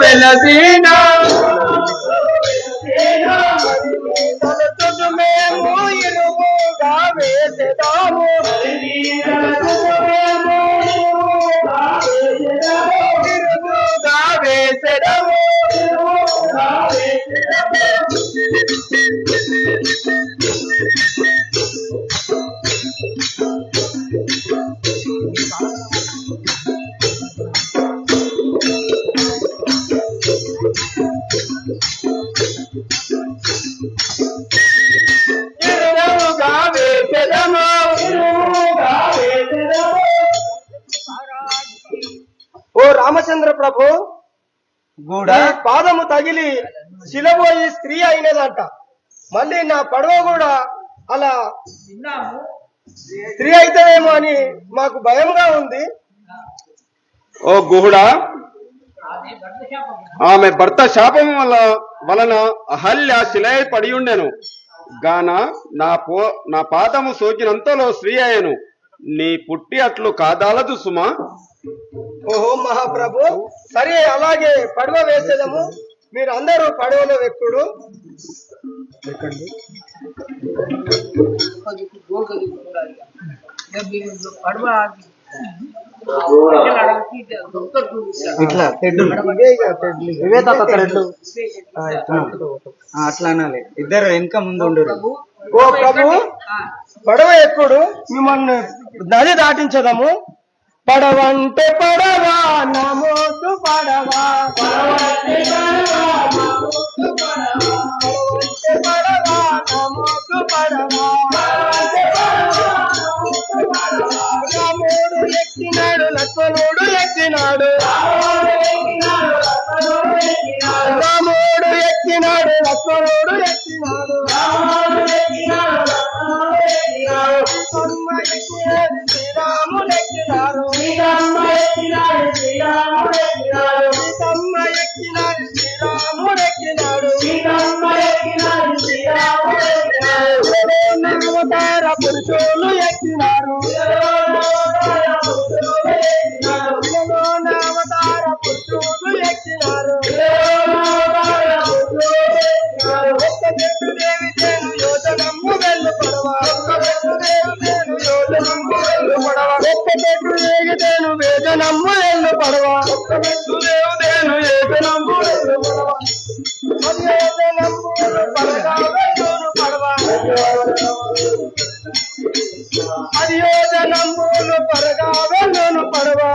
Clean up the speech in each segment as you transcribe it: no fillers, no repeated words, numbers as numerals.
వెలసీనా మేము ఇరుముగా వేసెదాము ఇరుముగా వేసెదము ఓ రామచంద్ర ప్రభు కూడా పాదము తగిలి శిలబోయి స్త్రీ అయినదంట. మళ్ళీ నా పడవ కూడా అలా స్త్రీ అయితేనేమో అని మాకు భయంగా ఉంది. ఓ గుహుడా, ఆమె భర్త శాపం వలన అహల్య శిలై పడి ఉండెను గాన నా పాదము సోకినంతలో స్త్రీ అయ్యను. నీ పుట్టి అట్లు కాదాలదు సుమా. ఓహో మహాప్రభు, సరే అలాగే పడవ వేసేదము. మీరు అందరూ పడవలో ఎక్కుడు. అట్లా అనాలి. ఇద్దరు వెనుక ముందు ఉండరు. ఓ ప్రభు, పడవ ఎక్కుడు, మిమ్మల్ని నది దాటించదము. పడవంటే పడవా నమోసు పడవా, పడవంటే పడవా నమోసు పడవా. రాముడు ఎక్కినాడు, లక్ష్మణుడు ఎక్కినాడు, రాముడు ఎక్కినాడు, లక్ష్మణుడు ఎక్కినాడు. శ్రీరాముడు ఎక్కినారు, సీతమ్మ ఎక్కినాడు, శ్రీరాముడు ఎక్కినాడు. అవతార పురుషులు ఎక్కినారు, అవతార పురుషులు ఎక్కినారు. ఒక్క చెట్టు దేవి తేను యోజనము వెళ్ళు పడవా, ఒక్క చెట్టు దేవి తేను యోజనము వెళ్ళు పడవా, ఒక్క చెట్టు దేవి తేను వేదనము వెళ్ళు పడవా, ఒక్క చెట్టు దేవు తేను వేదనము వెళ్ళు పడవా. అయోజనములు పరగా వెళ్ళను పడవా.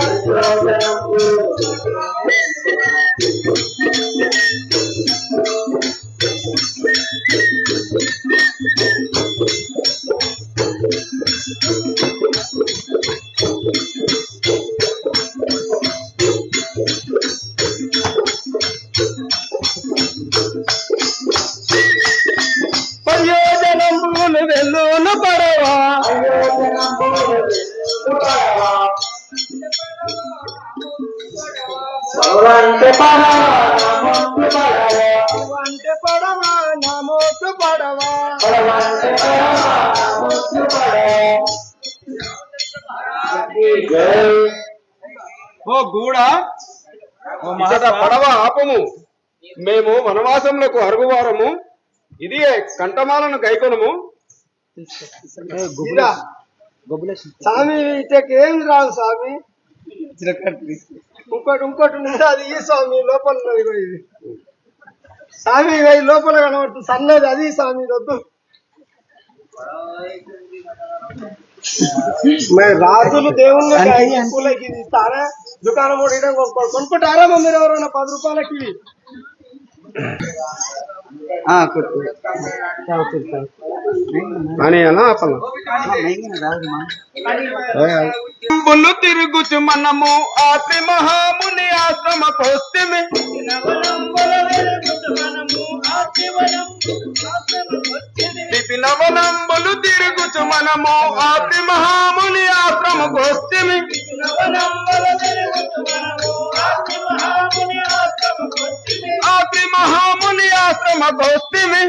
ప్రయోజనములు వెళ్ళును పడవా, పడవంటే పడవా నమోసు పడవా. ఓ గూడా, పడవ ఆపము. మేము వనవాసములకు అరుగువారము. ఇది కంఠమాలను గైకొనము. స్వామి ఇటకేం రాదు స్వామి, ఇంకోటి ఉంది, అది ఈ స్వామి లోపల ఉన్నది. ఇది స్వామి లోపల కనబడుతుంది సన్నది, అది స్వామి వద్దు. రాజులు దేవుళ్ళకి పూలకి ఇస్తారా, దుకాణం కొనుక్కుంటారా మీరు ఎవరైనా 10 రూపాయలకి? అని అలా బుల్లు తిరుగుచు మనము ఆత్రి మహాముని ఆశ్రమకొస్తిమి. నవనంబులు తిరుగుచు మనము ఆత్రి మహాముని ఆశ్రమకొస్తిమి. ఆత్రి మహాముని ఆశ్రమకొస్తిమి.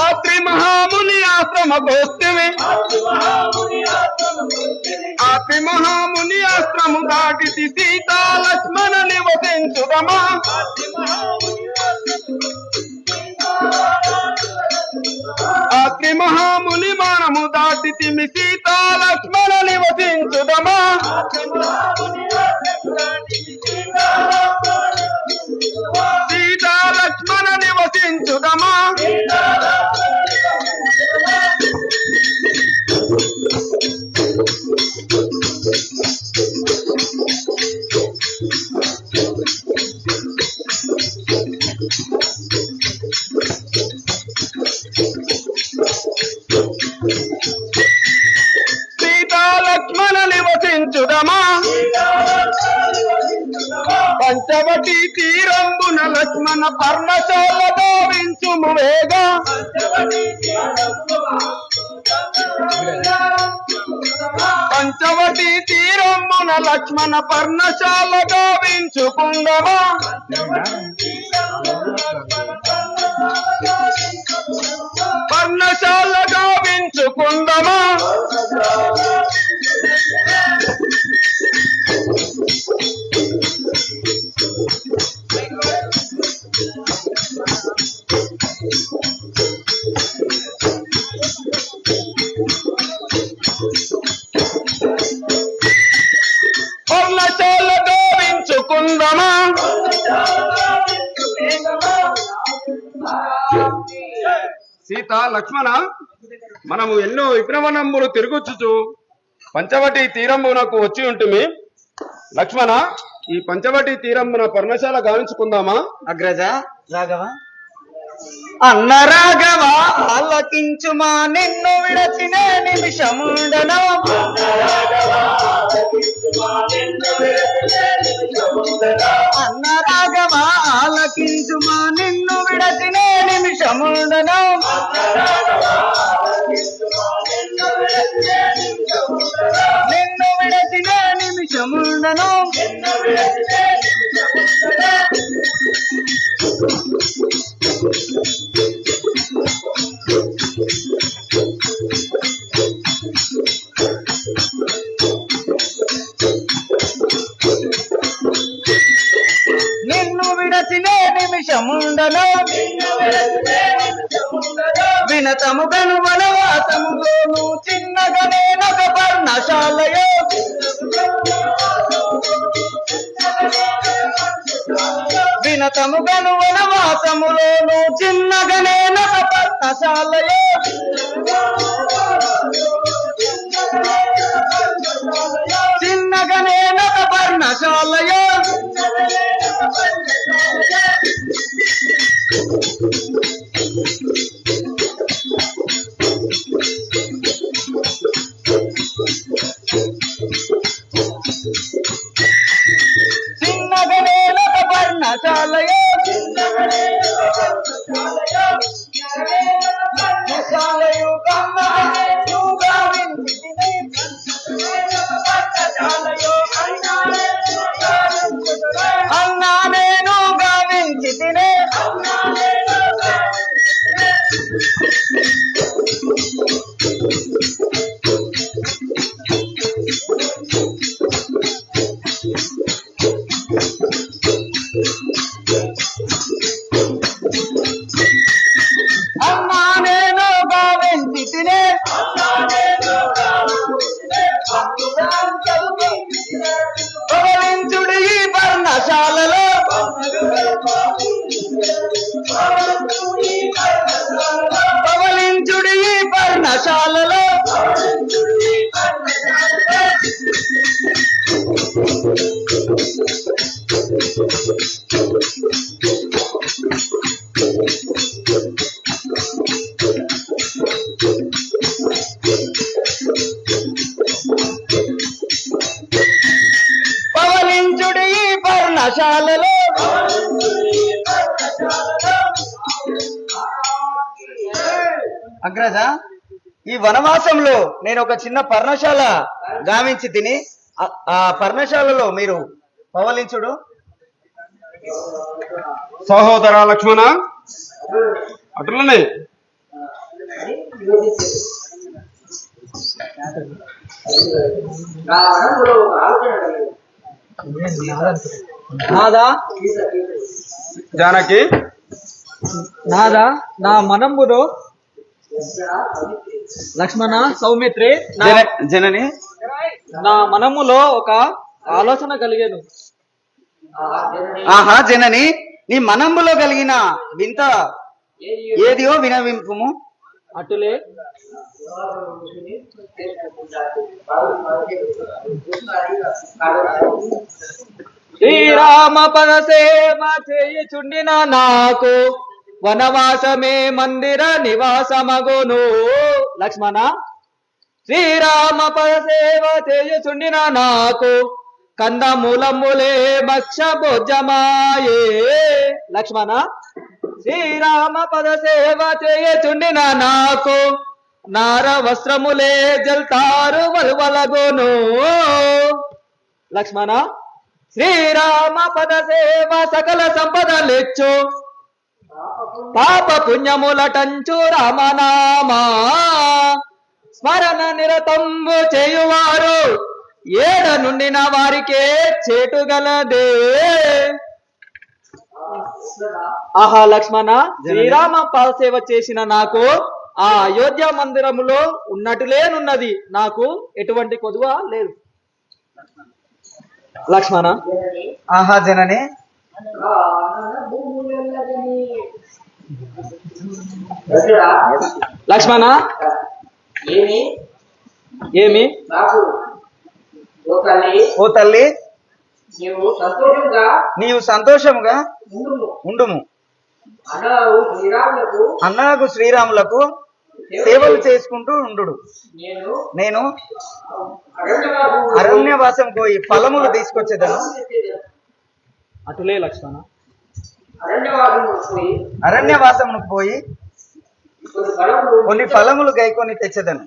అత్రి మహాముని ఆశ్రమ గోష్ఠిని అతి మహాముని ఆశ్రము దాటితి సీతా లక్ష్మణ నివసించుదమా అత్రి మహాముని మనము దాటితి సీతా లక్ష్మణ నివసించుదమా సీతా లక్ష్మణ నివసించుదమా సీతా లక్ష్మణ నివసించుదమా పంచవటి తీరంబున లక్ష్మణ పర్ణశాల గోవించుము వేగా పంచవటి తీరంబున లక్ష్మణ పర్ణశాల గోవించుకుందమా పర్ణశాల గోవించుకుందమా పర్ణశాల గోవించుకుందమా సీత లక్ష్మణ మనము ఎన్నో విప్రవనములు తిరుగుచుచు పంచవటి తీరమునకు వచ్చి ఉంటుంది. లక్ష్మణ, ఈ పంచవటి తీరమున పర్ణశాల గావించుకుందామా? అగ్రజ రాఘవ అన్న రాఘవ ఆలకించుమా నిన్ను విడచిన నిమిషముండను అన్న రాఘవ ఆలకించుమా నిన్ను విడచిన నిమిషముండను నిన్ను విడచిన నిమిషముండను నిన్ను విడచిన నిమిషముండను వినతముగను వనవాసములోను చిన్నగా నేనొక పర్ణశాలయో వినతముగను వనవాసములోను చిన్నగా నేనొక పర్ణశాలయో చిన్నగా నేనొక పర్ణశాలయో చిన్నగా నేనొక పర్ణశాలయో శాలయు కమ్మగా అన్నా నేను గావించి తినే అన్నా నేను గావించి తినే పవలించుడు ఈ పర్ణశాలలో పవలించుడు ఈ పర్ణశాలలో పవలించుడు ఈ పర్ణశాలలో అగ్రజ, ఈ వనవాసంలో నేను ఒక చిన్న పర్ణశాల గావించి తిని ఆ పర్ణశాలలో మీరు పవలించుడు. సహోదర లక్ష్మణ అటులనే నాదా జానకి నాదా నా మనంబులో లక్ష్మణ సౌమిత్రి జనని నా మనములో ఒక ఆలోచన కలిగేను. ఆహా జనని, నీ మనంబులో కలిగిన వింత ఏదియో వినవింపుము. అటులే శ్రీరామ పద సేవ చేయుచుండిన నాకు వనవాసమే మందిర నివాసమగును. లక్ష్మణ శ్రీరామ పద సేవ చేయుచుండిన నాకు కందమూలములే భక్ష భోజమాయే. లక్ష్మణ శ్రీరామ పద సేవ చేయుచుండిన నాకు నార వస్త్రములే జల్తారు వలువలగును. లక్ష్మణ శ్రీరామ పద సేవ సకల సంపదలిచ్చు పాప పుణ్యములటంచు రామనామా స్మరణ నిరతంబు చేయువారు ఏడ నుండిన వారికే చేటుగలదే. ఆహా లక్ష్మణ శ్రీరామ పాదసేవ చేసిన నాకు ఆ అయోధ్య మందిరములో ఉన్నట్టులేనున్నది. నాకు ఎటువంటి కొదువ లేదు. లక్ష్మణ ఆహా జనని, లక్ష్మణ ఏమి ఓ తల్లి నీవు సంతోషముగా ఉండుము. అన్నకు శ్రీరాములకు సేవలు చేసుకుంటూ ఉండు. నేను అరణ్యవాసం పోయి ఫలములు తీసుకొచ్చేదను. అటులే లక్ష్మణ అరణ్యవాసమును పోయి కొన్ని ఫలములు గైకొని తెచ్చేదను.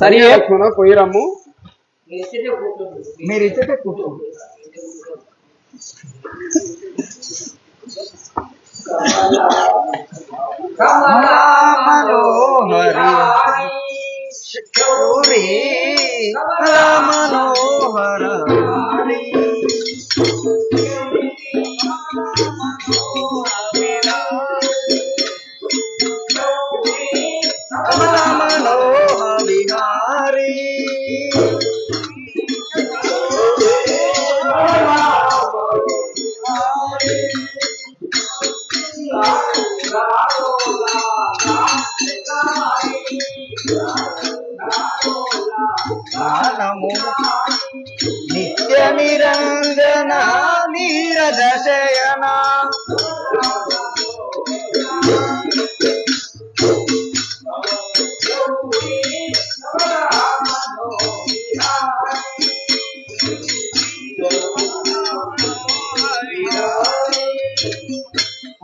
సరే లక్ష్మణ పోయిరమ్ము. మీరు ఇచ్చటే కూర్చో. మనోహర విహారీ నిత్య నిరంజన నీరద శయన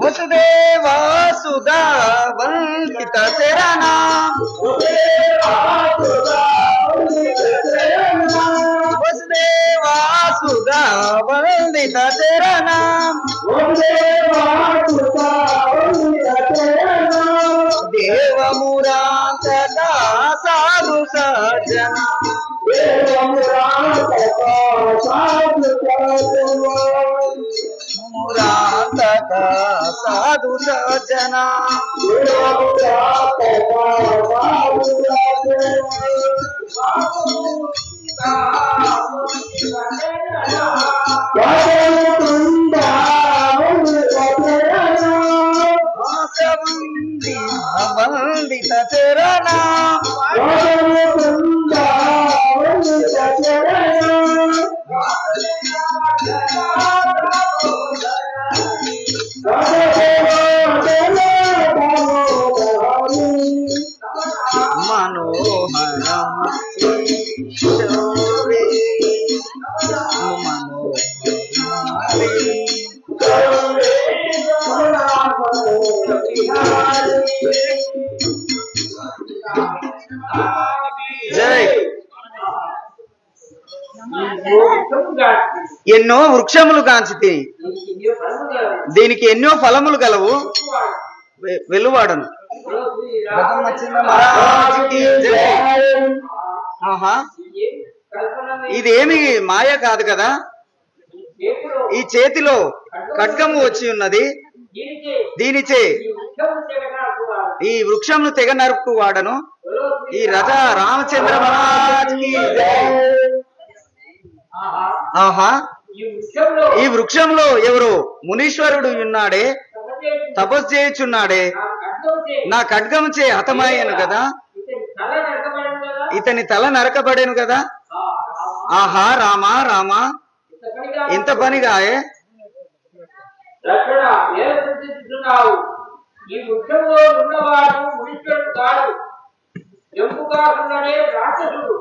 వసుదేవా సుధా వందిత శరణ వసుదేవా సుధా వందిత శరణ దేవమురాంతక సాధు సజ్జన మురాంతక సాధు సజ్జన వందిత చరణ మనోహరం జై ఎన్నో వృక్షములు కాంచితి, దీనికి ఎన్నో ఫలములు గలవు, వెలువాడను. ఆహా, ఇదేమి మాయ కాదు కదా. ఈ చేతిలో ఖడ్గము వచ్చి ఉన్నది, దీనిచే ఈ వృక్షమును తెగ నరుకు వాడను. ఈ రజా రామచంద్ర మహారాజుకి ఆహా, ఈ వృక్షంలో ఎవరు మునీశ్వరుడు ఉన్నాడే, తపస్సు చేయుచున్నాడే, నా ఖడ్గముచే హతమాయను కదా, ఇతని తల నరకబడేను కదా. ఆహా, రామా రామా, ఇంత పనిగాయే. ఈ వృక్షంలో ఉన్నవాడు మునీశ్వరుడు కాడు, జంపు కాకుండానే రాక్షసుడు.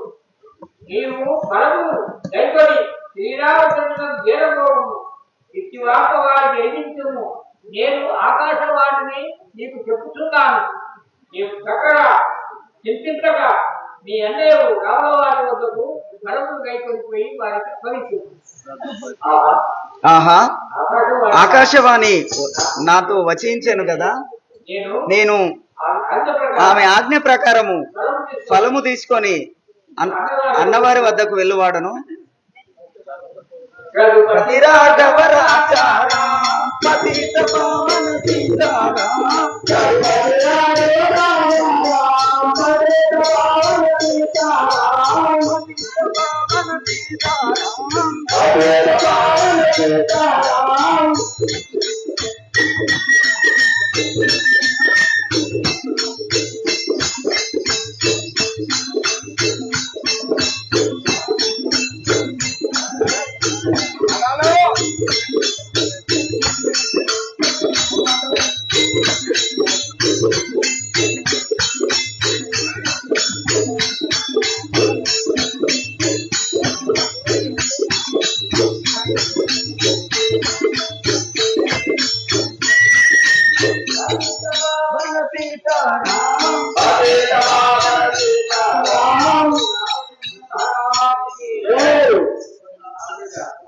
నీవు ఫలము దైవని శ్రీరామచంద్రం చేరబోము, ఇట్టి వాక వారిని ఎదిరించుము. నేను ఆకాశవాణిని నీకు చెప్పుతున్నాను. నీవు చక్కగా చింతించగా మీ అన్నయ్యలు రాముల వారి వద్దకు ఫలము గైకొనిపోయి వారికి అప్పగించు. ఆహా, ఆకాశవాణి నాతో వచించాను కదా, నేను ఆమె ఆజ్ఞ ప్రకారము ఫలము తీసుకొని అన్నవారి వద్దకు వెళ్ళువాడను.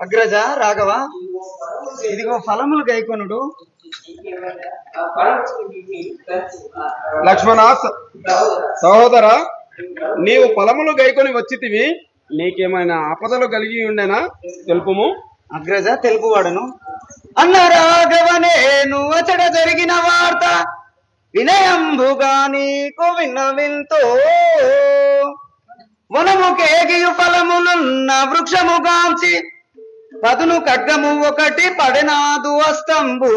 అగ్రజ రాఘవ, ఇదిగో ఫలములు గైకొనుడు. లక్ష్మణ సహోదర, నీవు ఫలములు గైకొని వచ్చితివి, నీకేమైనా ఆపదలు కలిగి ఉండేనా తెలుపుము. అగ్రజ తెలుపువాడను. అన్న రాఘవ, నేను అచట జరిగిన వార్త వినయంబుగా నీకు విన్నవింతో, వనము కేగియు ఫలములున్న వృక్షముగాంచి పదును ఖడ్గము ఒకటి పడనాదు అస్తంబు,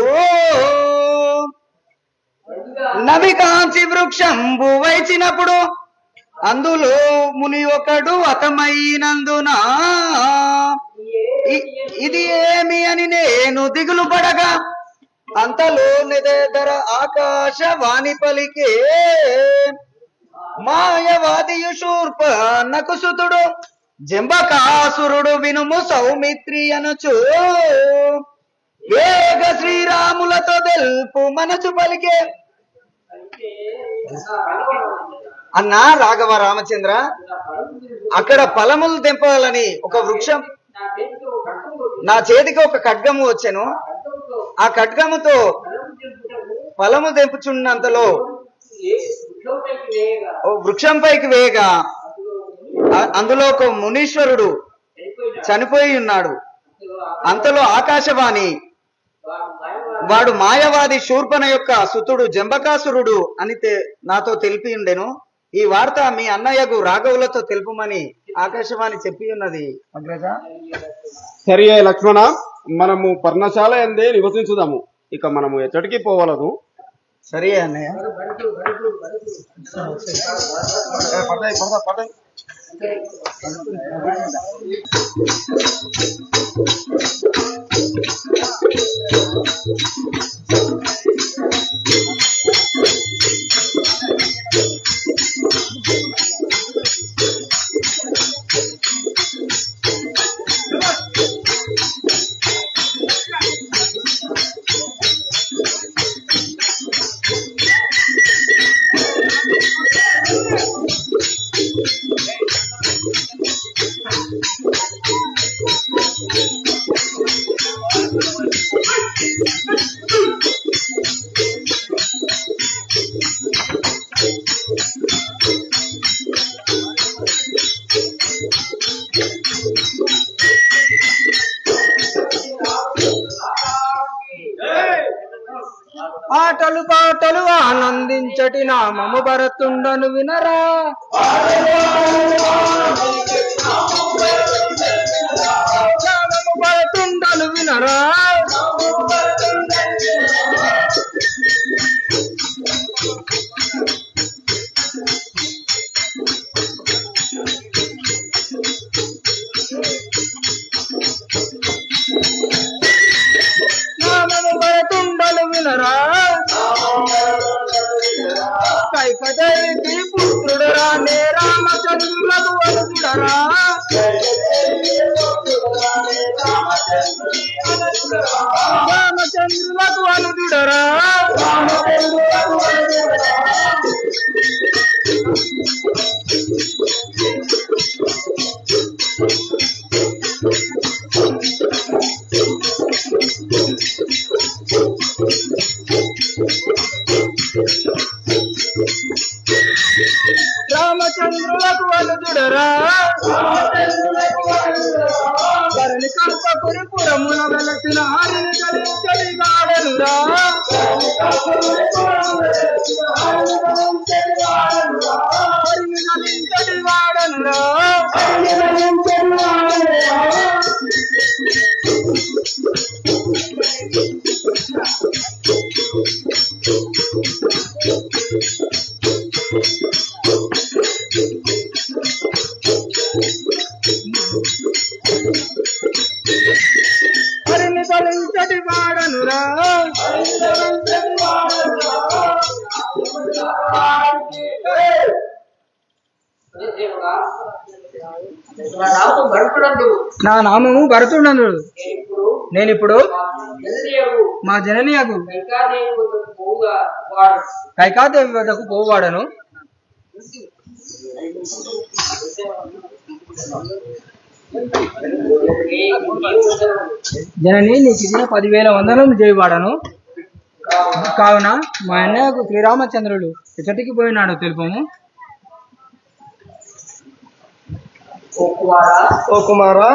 నవి కాంచి వృక్షంబు వైచినప్పుడు అందులో ముని ఒకడు హతమైనందున ఇది ఏమి అని నేను దిగులు పడగా, అంతలో నిదేదర ఆకాశవాణి పలికే, మాయవాదియు శూర్ప నకుసుతుడు జంబకాసురుడు వినుము సౌమిత్రి అనుచు, వేగ శ్రీరాములతో తెలుపు మనసు పలికే. అన్నా రాఘవ రామచంద్ర, అక్కడ ఫలములు తెంపాలని ఒక వృక్షం, నా చేతికి ఒక ఖడ్గము వచ్చెను. ఆ ఖడ్గముతో ఫలము తెంపుచున్నంతలో వృక్షం పైకి వేయగా అందులో ఒక మునీశ్వరుడు చనిపోయి ఉన్నాడు. అంతలో ఆకాశవాణి, వాడు మాయవాది శూర్పణ యొక్క సుతుడు జంబకాసురుడు అని నాతో తెలిపి ఉండెను. ఈ వార్త మీ అన్నయ్యకు రాఘవులతో తెలుపమని ఆకాశవాణి చెప్పి ఉన్నది. అగ్రజ సరియే లక్ష్మణ, మనము పర్ణశాల ఎందే నివసించుదాము, ఇక మనము ఎచ్చటికి పోవలదు. సరే అన్నయ్య. ఆటలు పాటలు ఆనందించటి నామము భరతుండను వినరా. నామము భరతుండను వినరా. నామము భరతుండను వినరా. కైపదేవికి పుత్రుడరా నే రామచంద్రులకు వరుడుడరా. రామచంద్రులకు వరుడుడరా. రామచంద్రులకు వలుదుడరా. ధరణి కంపపురి పురమున వెలసిన హరిని కలించడి వాడనురా. హరిని కలించడి వాడనురా. హరిని తలించటి వాడనురా. నా నామము భరతుడను. నేనిప్పుడు మా జననియకు కైకాదేవి వద్దకు పోవాడను. జనని నీకు ఇచ్చిన 10,000 వందనం చేయవాడను. కావున మా అన్నయ్యకు శ్రీరామచంద్రుడు ఎచ్చటికి పోయినాడు తెలుపము. ఓ కుమారా,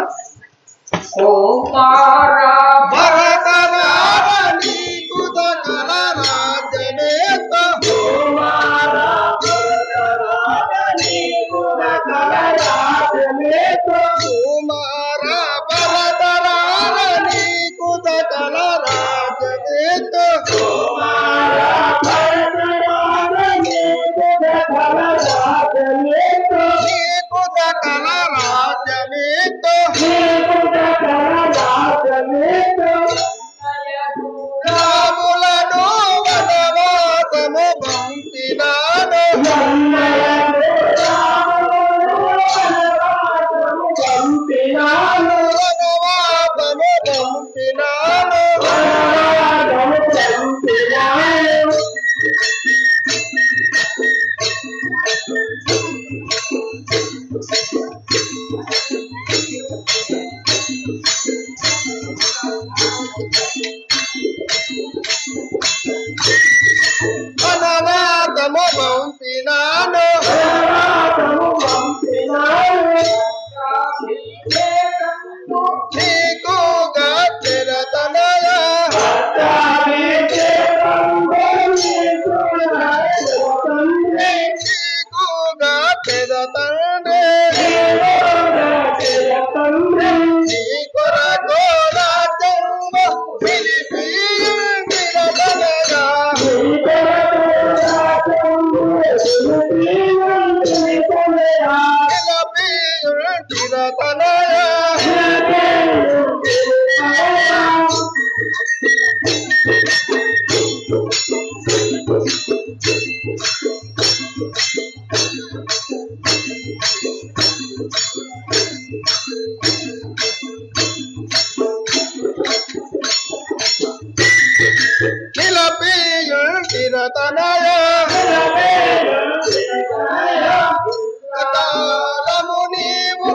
నీవు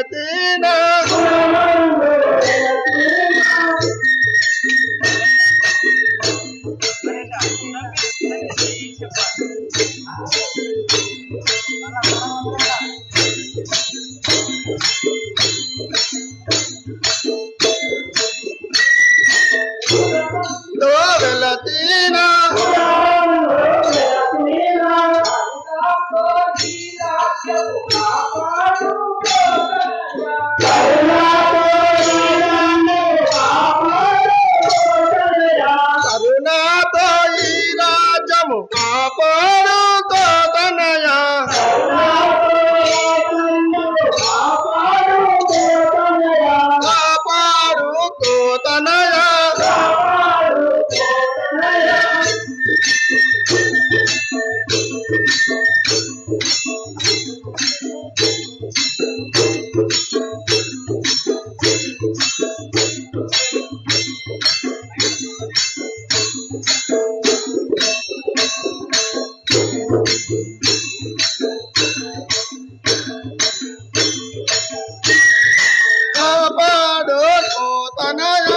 వెలసిన వెలసిన కరుణాతో ఈ రాజ్యము కాపాడుతో తనయ కాపాడుతో తనయ కాపాడుతో తనయ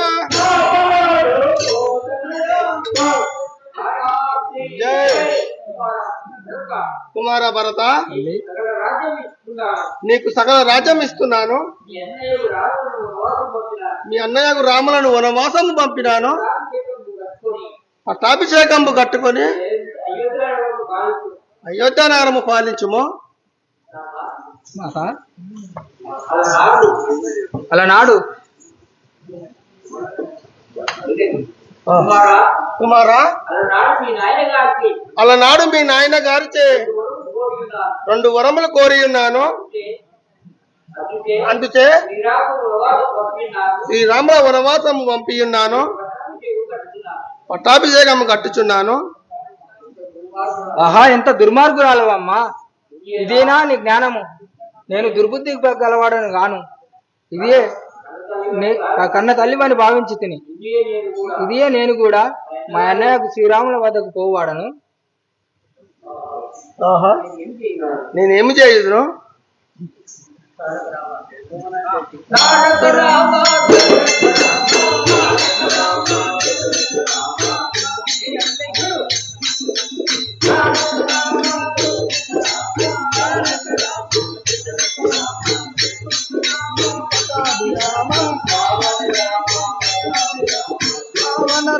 జై కుమార భరత నీకు సకల రాజ్యం ఇస్తున్నాను మీ అన్నయ్యకు రాములను వనవాసము పంపినాను పట్టాభిషేకంబు కట్టుకొని అయోధ్య నగరము పాలించుము అలనాడు కుమారా అలనాడు మీ నాయన గారిచే 2 వరములు కోరి ఉన్నాను అందుచే శ్రీరాముల వనవాసము పంపి ఉన్నాను పట్టాభిషేకము కట్టుచున్నాను. ఆహా, ఎంత దుర్మార్గురాలు అమ్మా! ఇదేనా నీ జ్ఞానము? నేను దుర్బుద్ధి గలవాడను గాను. ఇదే కన్న తల్లివని భావించి తిని ఇదే నేను కూడా మా అన్నయ్యకు శ్రీరాముల వద్దకు పోవాడను. ఆహా, నేనేమి చేయదును?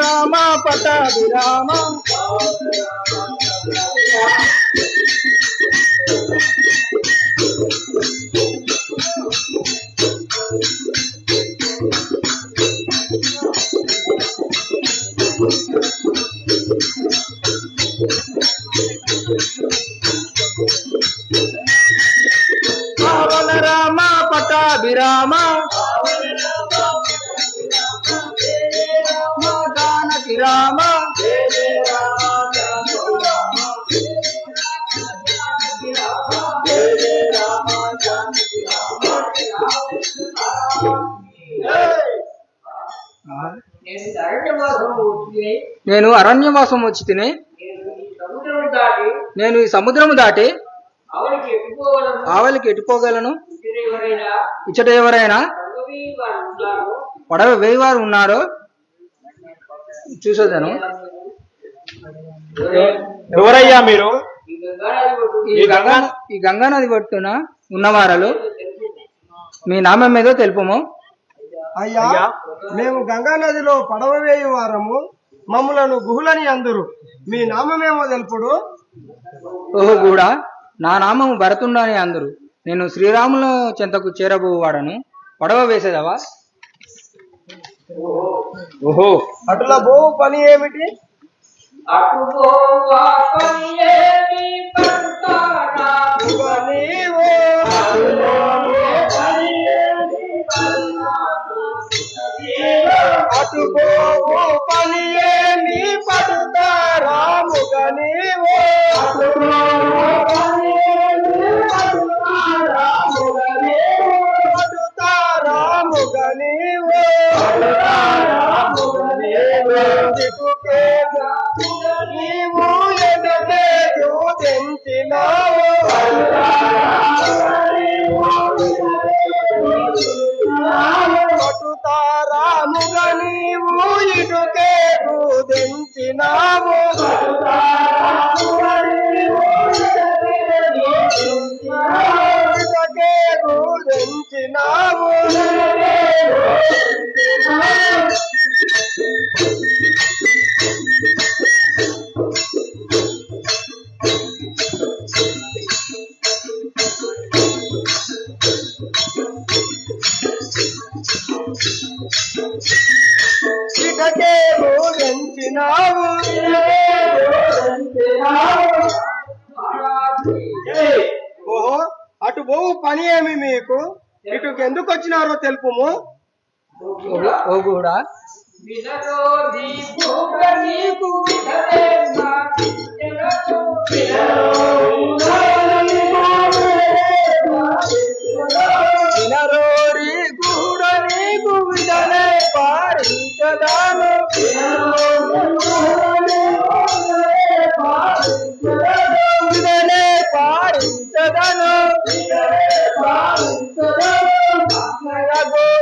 రామ పట్టాభిరామ రామ పట్టాభిరామ జానకి రామ నేను అరణ్యవాసం వచ్చి తిని నేను ఈ సముద్రము దాటి ఆవలికి ఎట్టుకోగలను. ఇచ్చట ఎవరైనా పడవ వేయవారు ఉన్నారో చూసేదాను. ఎవరయ్యా మీరు? ఈ గంగా నది ఒడ్డున ఉన్నవారలు మీ నామం ఏదో తెలుపము. అయ్యా, మేము గంగా నదిలో పడవ వేయి వారము, మమ్ములను గుహులని అందురు. మీ నామమేమో తెలుపుడు. ఓహో కూడా, నా నామము భరతుండని అందరు. నేను శ్రీరాముల చెంతకు చేరబోవాడను. పడవ వేసేదవా? ఓహో, అటుల బో పని ఏమిటి? అటు బో పని ఏమి పడుతారాముగా నీవో నీవు ఎదలేదు తెంచినావు జోడించినావు ఓహో అటు పోవు పని ఏమి మీకు ఇటు ఎందుకు వచ్చినారో తెలుపుము ఓ కూడా వినరోరి కూడా నీకు విడలే పారించదాను విడలే పారించదను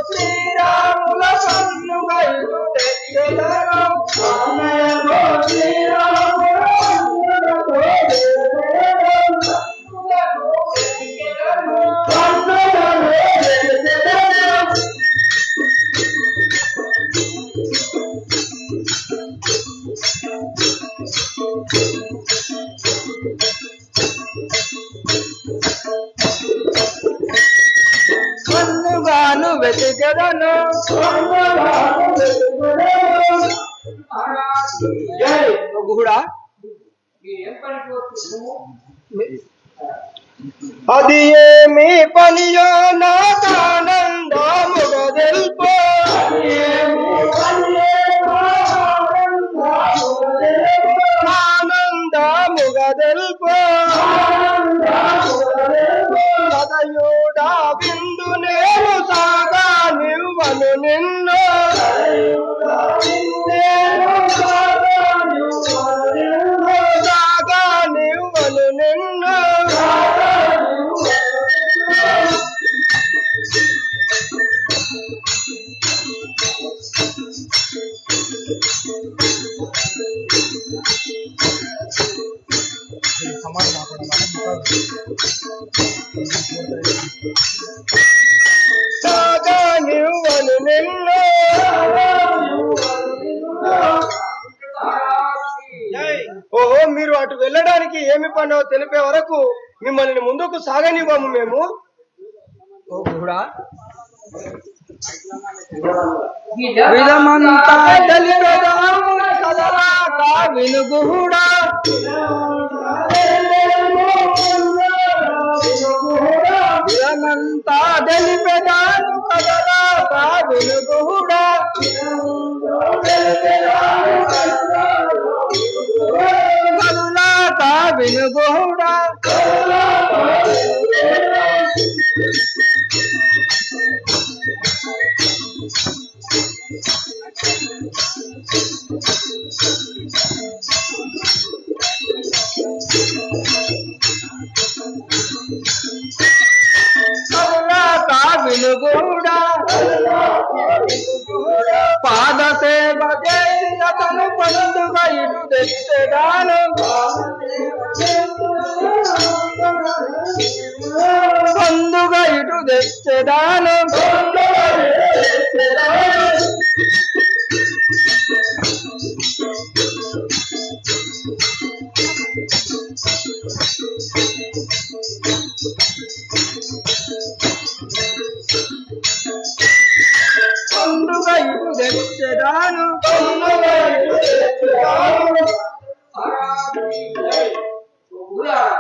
శ్రీరాముల పన్నుగా ఇటు తెచ్చదను పన్నుగాను వెతికెదను కూడా అది ఏమి పనియో నాకానందముగా తెలుపు ఆనందముగా తెలుపు సదయుడా బిందు నేను సాగా నివ్వను నిన్ను సాగా నివ్వను నిన్ను సాగా నివ్వను నిన్ను ఓహో మీరు అటు వెళ్ళడానికి ఏమి పనో తెలిపే వరకు మిమ్మల్ని ముందుకు సాగనివ్వము మేము ఓ కూడా విధమంతా తెలిపెదాము కదలాక వినుగుడా విధమంతా తెలిపెదాము కదలాక వినుగుడా కదలాక వినుగుడా కదలాక వినుగుడా పాద సేవ చేసి అతను పండుగ ఇటు తెచ్చేదాను పండుగ ఇటు తెచ్చేదాను పండుగ ఇటు తెచ్చేదాను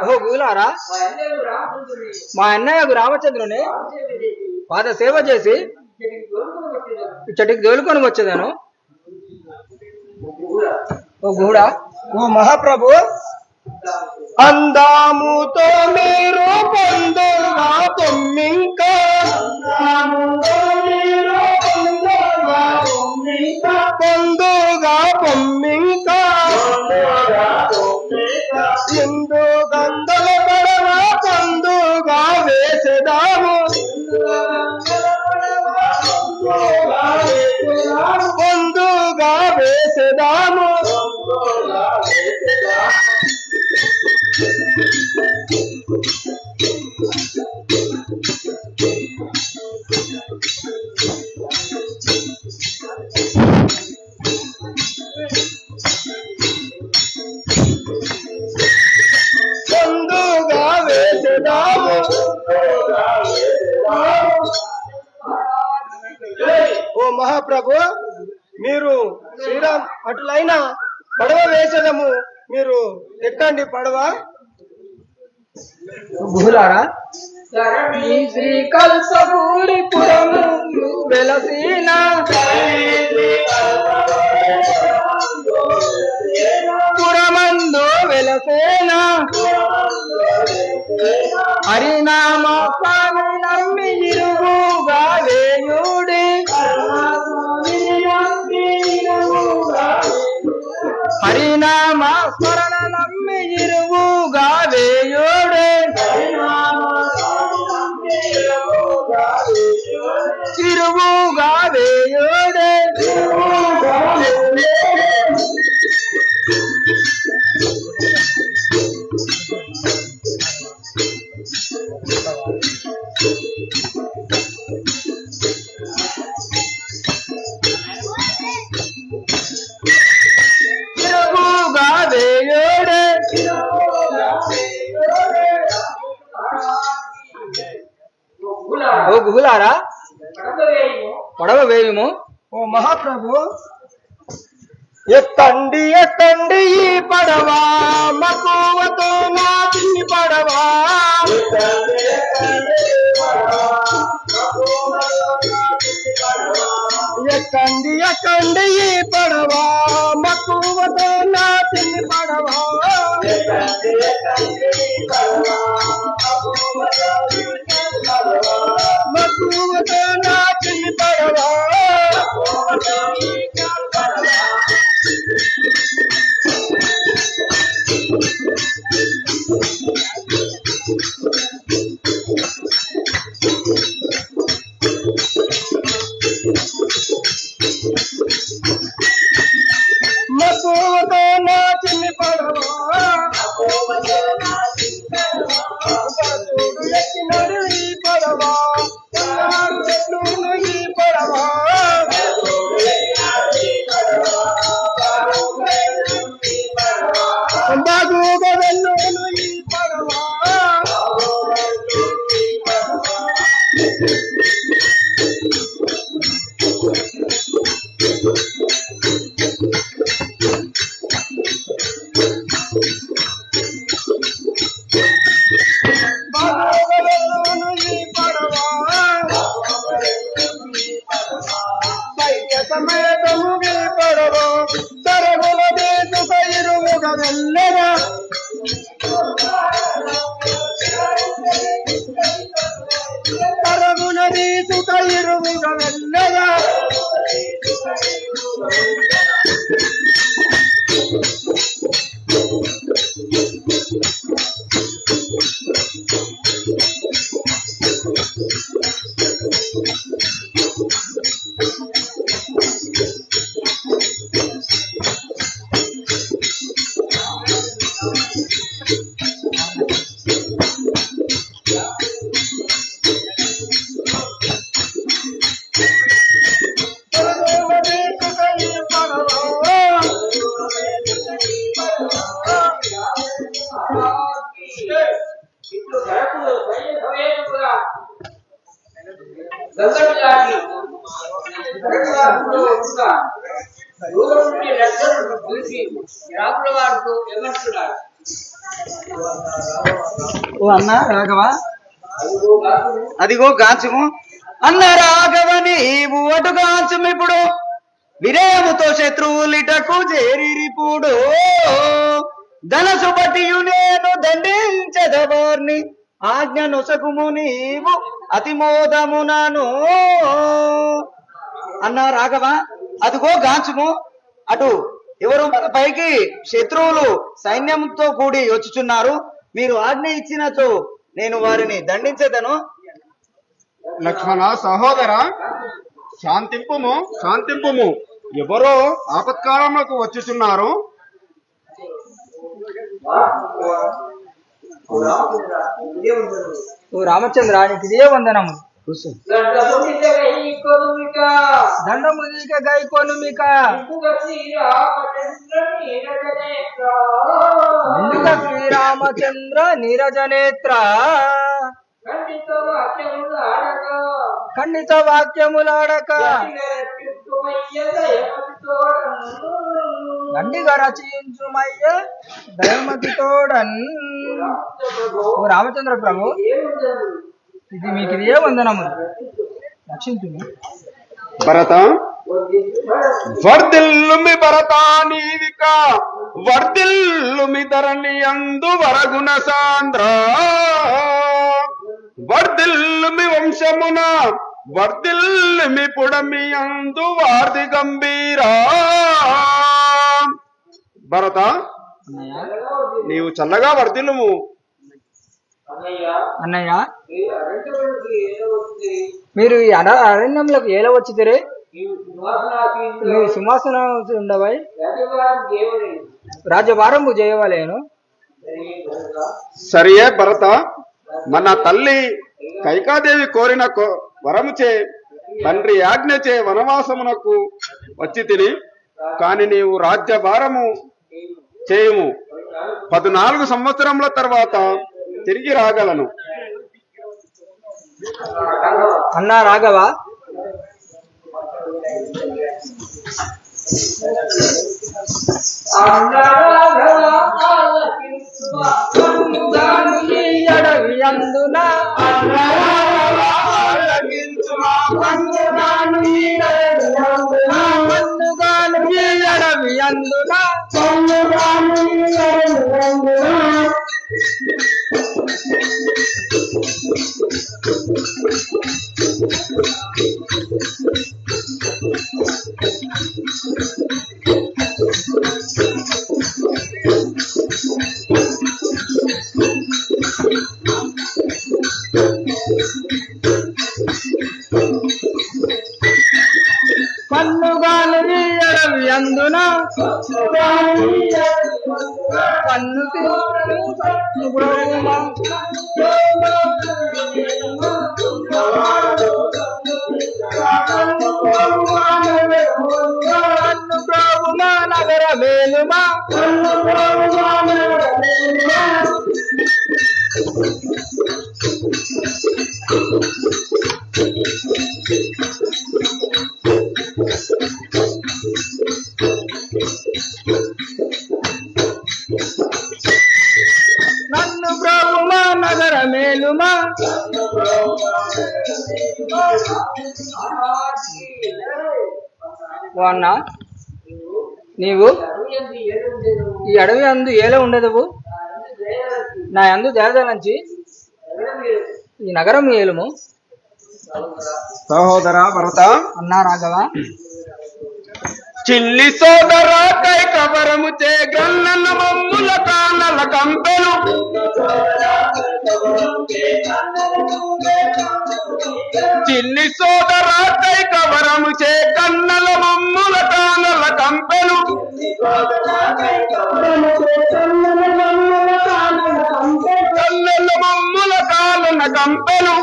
ఓ గూలారా మా అన్నయ్యకు రామచంద్రుని పాద సేవ చేసి ఇచ్చటికి దోలుకొని వచ్చేదాను ఓ గూడా ఓ మహాప్రభు అందాముతో మీరు పొందుగా పొమ్మింకా పొందుగా పొమ్మింకా ఇందు గంధల పడవ పొందుగా వేసెదాము పొందుగా వేసెదాము పొందుగా వేసెదాము ఓ మహాప్రభు మీరు శ్రీరామ్ అటులైన పడవ వేసదము, మీరు ఎక్కండి పడవ. గుహులారా, ఈ శ్రీకల్పూరిపురము వెలసిన పురమందు వెలసేన హరినామ స్వామి నమ్మి ఇరుగుగా వేయుడి హరినామ స్మరణ నమ్మి ఇరుగుగా వేయుడే తిరుగుగా వేయుడే తిరుగుగా వేయుడే ఓ గుహులారా, పడవ వేయుము. ఓ మహాప్రభు, ఎక్కండి ఎక్కండి ఈ పడవ, మక్కువతో నా చిన్ని పడవ. ఎక్కండి ఎక్కండి ఈ పడవ, మక్కువతో నా చిన్ని పడవ. మక్కువతో నా చిన్ని పడవ. మక్కువతో నా చిన్ని పడవ. చూడు ఎక్కినడు ఈ పడవ, చెట్లును ఈ పడవ. బాగుగా వెళ్ళును ఈ పడవ. బాగుగా వెళ్ళును ఈ పడవ. బయట సమయతము ఈ పడవ. తరగుల దేశ ఇరుముగా వెళ్ళగా. తరగుల దేశ ఇరుముగా వెళ్ళగా. ఓ అన్న రాఘవ, అదిగో గాంచము. అన్న రాఘవ, నీవు అటు గాంచము. ఇప్పుడు విరేముతో శత్రువులిటకు చేరిరిపుడు. ధనసు బట్టియు నేను దండించదవార్ని, ఆజ్ఞ నొసగుము నీవు అతిమోదమునను. అన్న రాఘవ, అదిగో గాంచుము. అటు ఎవరు మన పైకి శత్రువులు సైన్యంతో కూడి వచ్చుచున్నారు. మీరు ఆజ్ఞ ఇచ్చినచో నేను వారిని దండించేదను. లక్ష్మణ సహోదర, శాంతింపుము శాంతింపుము. ఎవరో ఆపత్కాలంలోకి వచ్చుచున్నారు. ఓ రామచంద్ర, నీకు ఇదే వందనము. దండము నీక గై కొనుమిక. ముందుగా శ్రీరామచంద్ర నీరజనేత్ర. ఖండిత వాక్యములాడక దండిగా రచించుమయ్య దయమతి తోడన్. ఓ రామచంద్ర ప్రభు, ఇది మీకు ఇదే వందనము, రక్షించుము. భరత, వర్ధిల్లుమి భరతా నీవిక, వర్ధిల్లుమి ధరణి అందు వరగుణ సాంద్ర, వర్ధిల్లుమి వంశమున, వర్ధిల్లుమి పుడమి అందు వార్ది గంభీరా. భరత, నీవు చల్లగా వర్ధిల్లుము. అన్నయ్య, మీరు ఈ అరణ్యంలోకి ఎలా వచ్చిదిరే? నువ్వు సింహాసనం ఉండవై రాజ్యభారము చేయవలేను. సరియే భరత, మన తల్లి కైకాదేవి కోరిన వరముచే తండ్రి ఆజ్ఞచే వనవాసమునకు వచ్చి తిని, కాని నీవు రాజ్యభారము చేయము. 14 సంవత్సరముల తర్వాత తిరిగి రాగలను. అన్నా రాఘవ, అడవి అందున అడవి అందున పన్నుగాలు అడవి అందున పన్ను ప్రభుమా నగర వేలుమా నన్ను ప్రభుమా నగర మేలుమా. అన్న, నీవు ఈ అడవి అందు ఏల ఉండదవు, నా అందు దేవదలంచి ఈ నగరం ఏలుము. సహోదర భరత, అన్నా రాఘవ, చిల్లి సోదర కైకవరము చే గన్నన మమ్ముల కానల కంపెను, చిల్లి సోదర కైకవరము చే కన్నల మమ్ముల కానల కంపెను, కన్నల మమ్ముల కాలన కంపెను,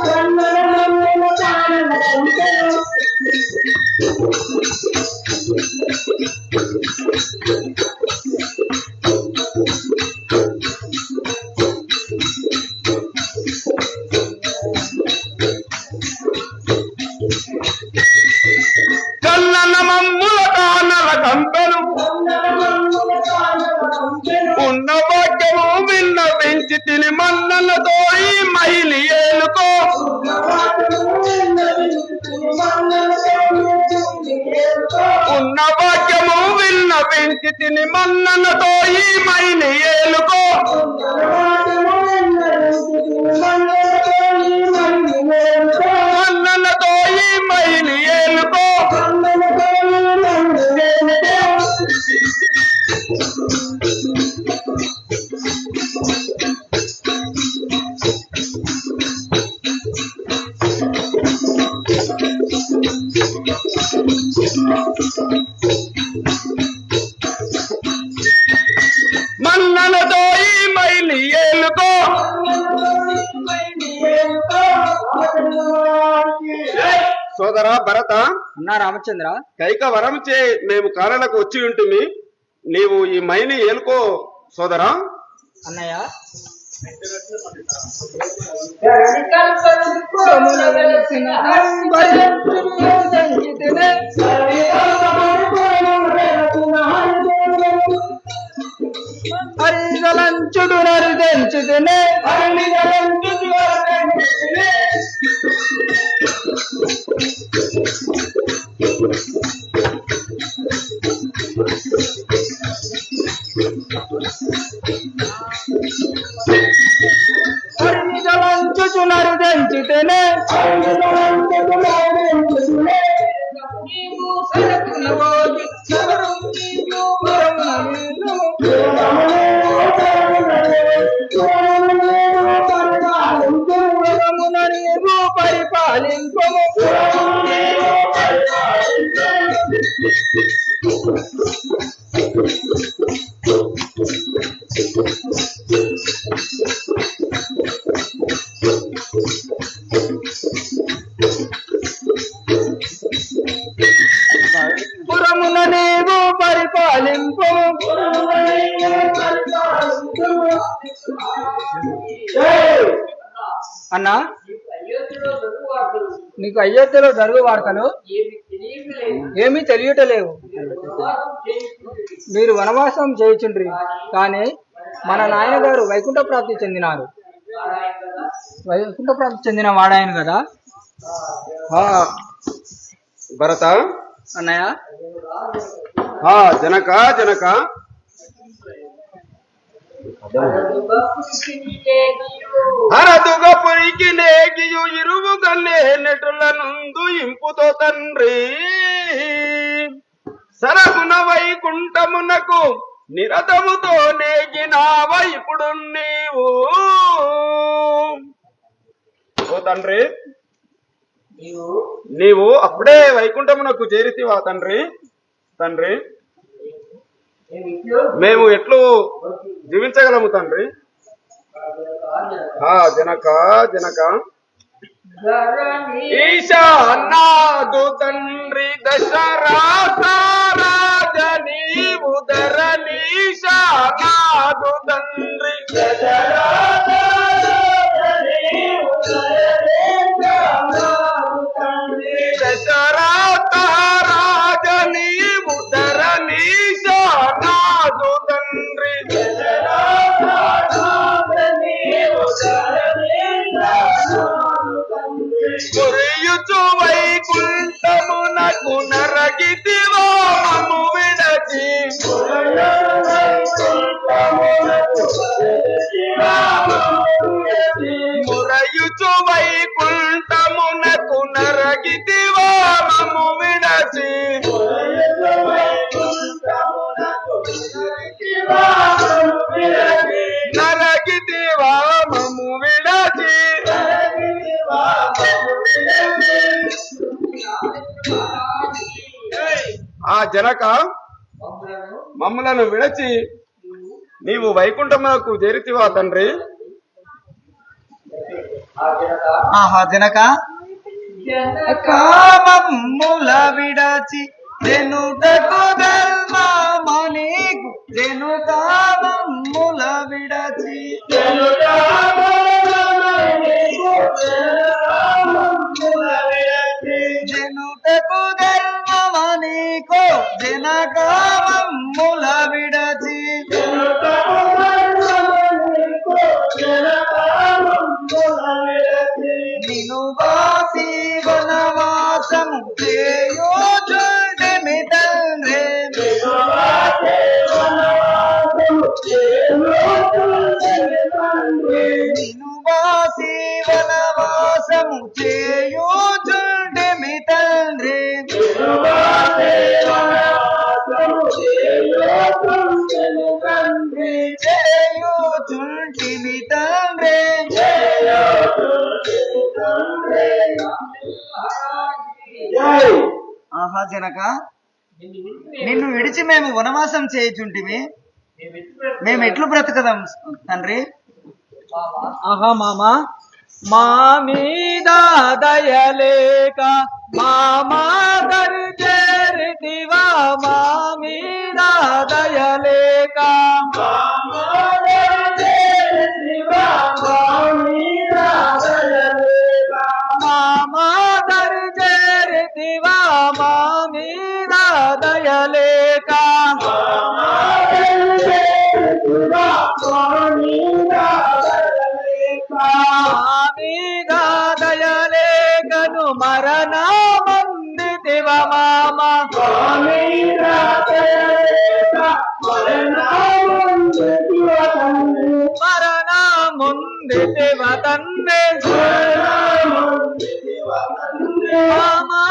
కన్నన మమ్ముల కానల కంపెను, ఉన్న వాక్యము విన్న పెంచి తిని మన్నలతో ఈ మహిళ ఏలుకో, ఉన్న వాక్యము విన్న పెంచి తిని మన్నలతో ఈ మహిళ ఏలుకో, మన్నలతో ఈ మహిళ ఏలుకో. మన్నలతో ఈ మహిళ ఏలుకో. సోదర భరత, అన్నా రామచంద్ర, కైక వరము చే మేము కారణకు వచ్చి ఉంటుంది, నీవు ఈ మైని ఏలుకో సోదరా. అన్నయ్య, వరదించుతేనే పరిమితలంచుచునరు దంచితేనే నీవు సరకున పోయి ఎవరు నీవు వరమున వీళ్ళు. వరమున నీవు పరిపాలింపము పురమున నీవు పరిపాలింపు. అన్నా నీకు అయోధ్యలో జరుగు వార్తలు ఏమీ తెలియటలేవు. మీరు వనవాసం చేయుచుండ్రి, కానీ మన నాయన గారు వైకుంఠ ప్రాప్తి చెందినారు. వైకుంఠ ప్రాప్తి చెందిన వాడాయను కదా. భరత అన్నయ్య, జనక జనక హరదుగపురికి నేగియు ఇరువు గల్లే నెటుల నుందు ఇంపుతో తండ్రి సరగుణ వైకుంఠమునకు నిరతముతో నేగినావ ఇప్పుడు నీవు. ఓ తండ్రి, నీవు అప్పుడే వైకుంఠమునకు చేరితివా తండ్రి? తండ్రి, మేము ఎట్లు జీవించగలము తండ్రి? జనక జనక ఈశా అన్నాదు తండ్రి దశరథ రాజ నీవు ధరణీశా అన్నాదు తండ్రి దశరథ దశరథ రాజ నీవు ధరణీశా అన్నాదు తండ్రి మురియుచు వైకుంఠమునకు నరగితివో మము విడచి మురయుచు వైకుంఠమునకు నరగితివో మము విడచి నరగితివా మము విడచి జనక మమ్మలను విడచి నీవు వైకుంఠమునకు చేరితివా తండ్రి? జనక కామముల విడచి జనుటకు ధర్మమనీకు జను కామముల విడచి జనుటకు ధర్మమనీకు జన కామముల విడచి నిను వాసి వనవాసము చేయోజుడమి తండ్రి నిను వాసి వనవాసము చేయోజుడమి తండ్రి చేయోజుంటిమి తండ్రి జనక నిన్ను విడిచి మేము వనవాసం చేయుచుంటిమి, మేము ఎట్లు బ్రతకదాం తండ్రి? మామా, మా మీద దయలేక మామా దరిచేరితివా, మా మీద దయలేక మామా దరిచేరితివా, మా మీద దయలేక మరణమందితివ మామ మరణముందితివ తండ్రి మామా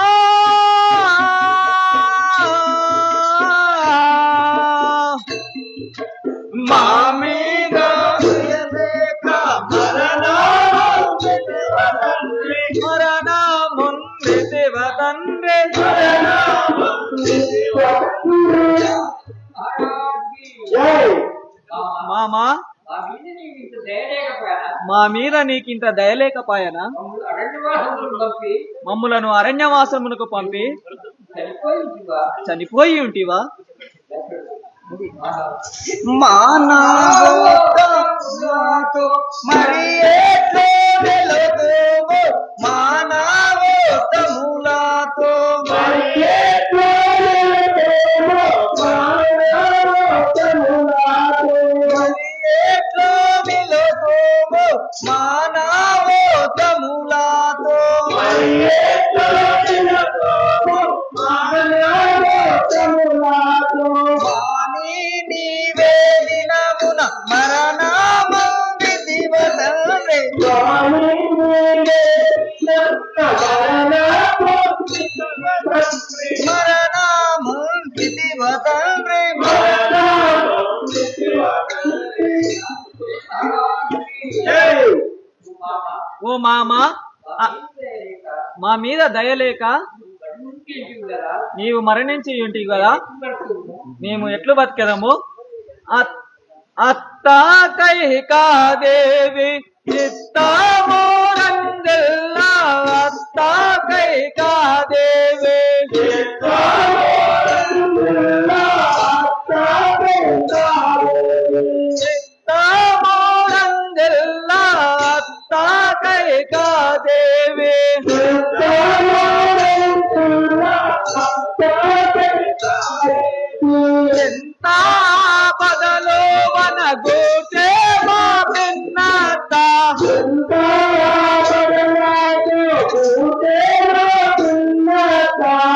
మా మీద మరణముందితివ తండ్రి మామా మా మీద నీకింత దయలేకపోయానా మమ్ములను అరణ్యవాసమునకు పంపి చనిపోయి ఉంటివా మానవోత్తములతో మరి ఎట్లో వెలుగుము మానవోత్తములతో మరి ఎట్లో వెలుగుము మానవోత్తములతో మరి ఎట్లో వెలుగుము మానవోత్తములతో మరి ఎట్లో వెలుగుము మానవోత్తములతో నివేదినమున మరణమందితివ తండ్రి మరణమందితివ తండ్రి ఓ మామా మా మీద దయలేక నీవు మరణించి ఉంటివి కదా మేము ఎట్లు బతికెదము అత్త కైకాదేవి చిత్తమోరందెల్లా అత్త కైకాదేవి చిత్తమోరందెల్లా అత్త కైకాదేవి ఎంత పదలో వన గోటే మా పిన్నత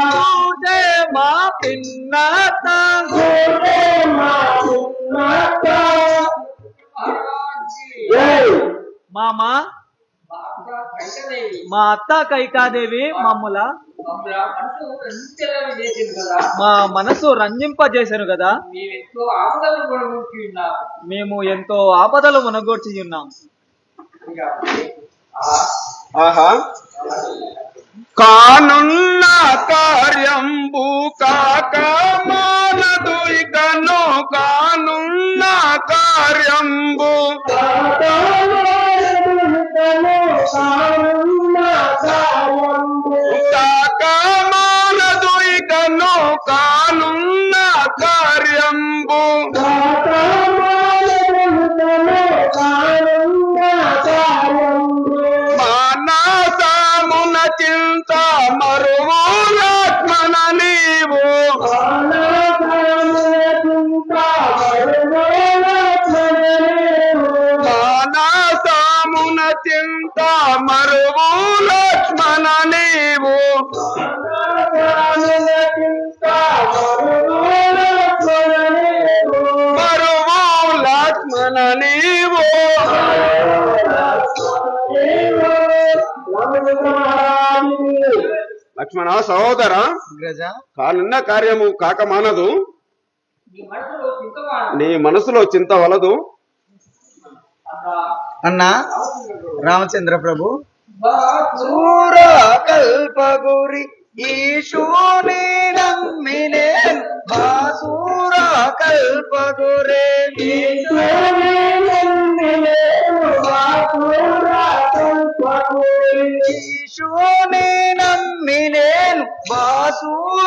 గోటే మా పిన్నత మామా మా అత్త కైకాదేవి మమ్ముల మా మనసు రంజింపజేశాను కదా మేము ఎంతో ఆపదలు మునగొర్చి ఉన్నాం ఆహా కానున్న కార్యంబు కాక మానదు ఇకను కానున్న కార్యంబు కాక మానదు ఇకను కానున్న కార్యంబు మానసమున చింత మరువులాత్మన నీవు మానసమున చింత మరువులాత్మన నీవు మరువులాత్మన నీవు లక్ష్మణ సహోదర కానున్న కార్యము కాక మానదు నీ మనసులో చింత వలదు అన్నా రామచంద్ర ప్రభు సూర కల్పగురి ఈశూని నమ్మినే బాసూర కల్పగురే ఈశూని నమ్మినేను బాసూర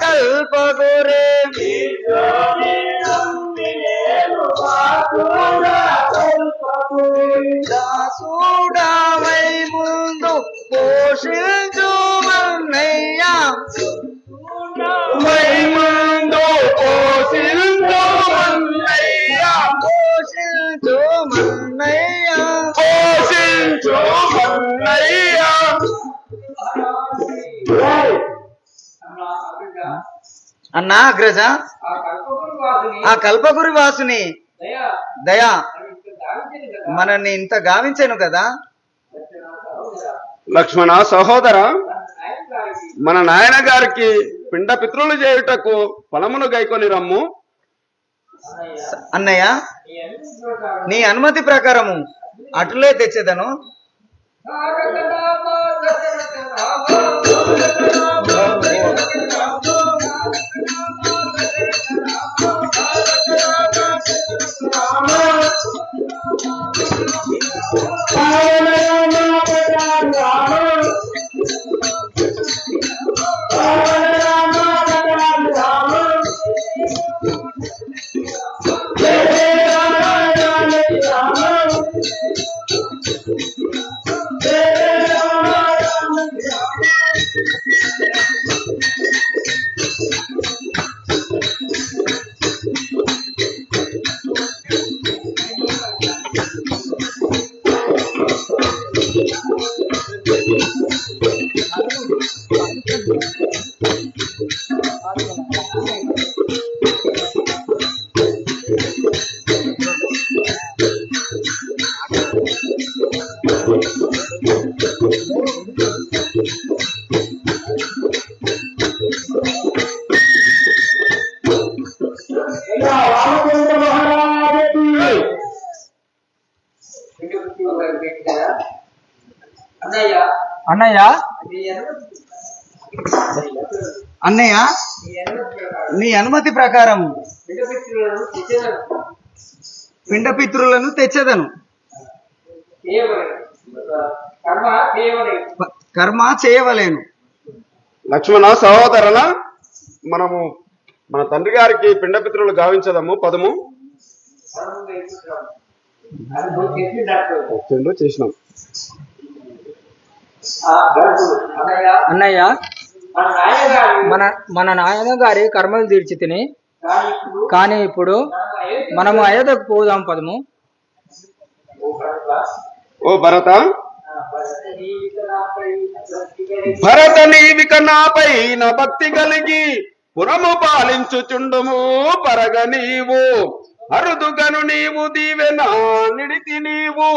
కల్పగురే దాసుడవై ముందు పోషించు మన్నయ్యా ముందు పోషించు మన్నయ్యా పోషించు మన్నయ్యా పోషించు మన్నయ్యా అన్నా అగ్రజ, ఆ కల్పగురి వాసుని దయా మనల్ని ఇంత గావించాను కదా. లక్ష్మణ సహోదర, మన నాయన గారికి పిండ పితృలు చేయుటకు ఫలమును గైకొని రమ్ము. అన్నయ్య, నీ అనుమతి ప్రకారము అటులే తెచ్చేదను. అన్నయ్య, అన్నయ్య, నీ అనుమతి ప్రకారం పిండ పితృలను తెచ్చేదను. కర్మ చేయవలేను. లక్ష్మణ సహోదరన, మనము మన తండ్రి గారికి పిండ పితృలు గావించదము. పదము చేసినాం. అన్నయ్య, మన నాయన గారి కర్మలు తీర్చి తిని, కానీ ఇప్పుడు మనము అయోధ్యకు పోదాం. పదము. ఓ భరత, భరత నీవిక నాపై నా భక్తి కలిగి పురము పాలించుచుండుము పరగ నీవు. అరుదుగను నీవు దీవెన నిడితి నీవు,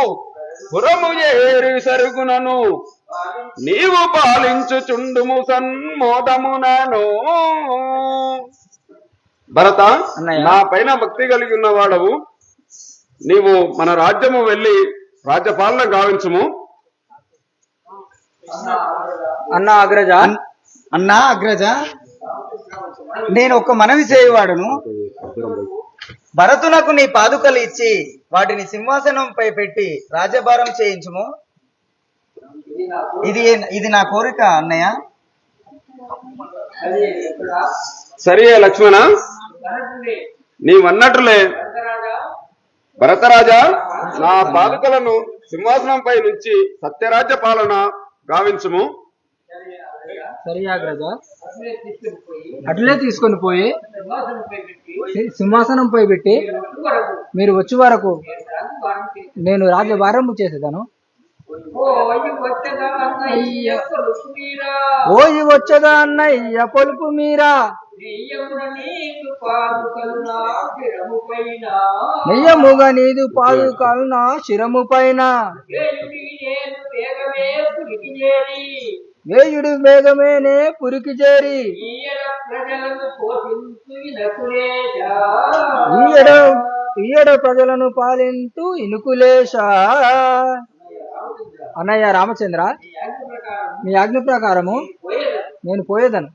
పురము ఏరి సరుగునను నీవు పాలించుచుండుము సన్మోదమునను. భరత, నా పైన భక్తి కలిగి ఉన్నవాడవు, నీవు మన రాజ్యము వెళ్లి రాజ్యపాలన గావించుము. అన్నా అగ్రజ, అన్నా అగ్రజ, నేను ఒక మనవి చేయవాడును. భరతునకు నీ పాదుకలు ఇచ్చి వాటిని సింహాసనంపై పెట్టి రాజ్యభారం చేయించుము. ఇది నా కోరిక అన్నయ్య. సరే లక్ష్మణ, నీవన్నట్లే. భరతరాజా, నా పాదుకలను సింహాసనంపై నుంచి సత్యరాజ్య పాలన గావించుము. సరే అగ్రజ, అట్లే తీసుకొని పోయి సింహాసనంపై పెట్టి మీరు వచ్చే వరకు నేను రాజ్యభారం చేసేదాను. ఓయి వచ్చేదా అన్నయ్య పొలుపు మీరా, నెయ్యముగా నీదు పాదుకలు నా శిరము పైన, వేయుడు వేగమేనే పురికి చేరి, ఈయడ ప్రజలను పాలింతు ఇనుకులేశా. అన్నయ్య రామచంద్ర, మీ ఆజ్ఞ ప్రకారము నేను పోయేదను.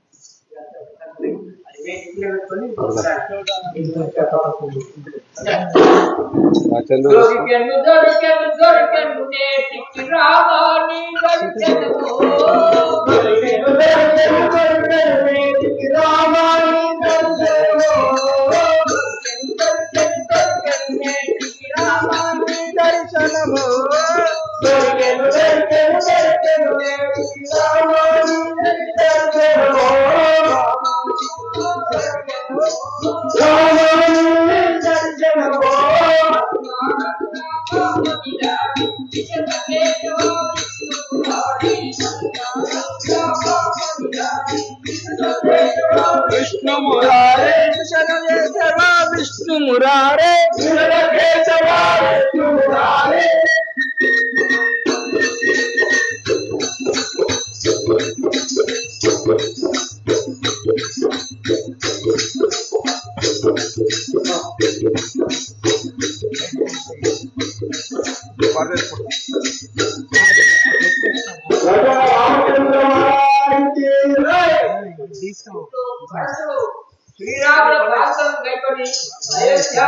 రారే రారే శ్రీరాముడు ప్రార్థన కైకొని అయోధ్య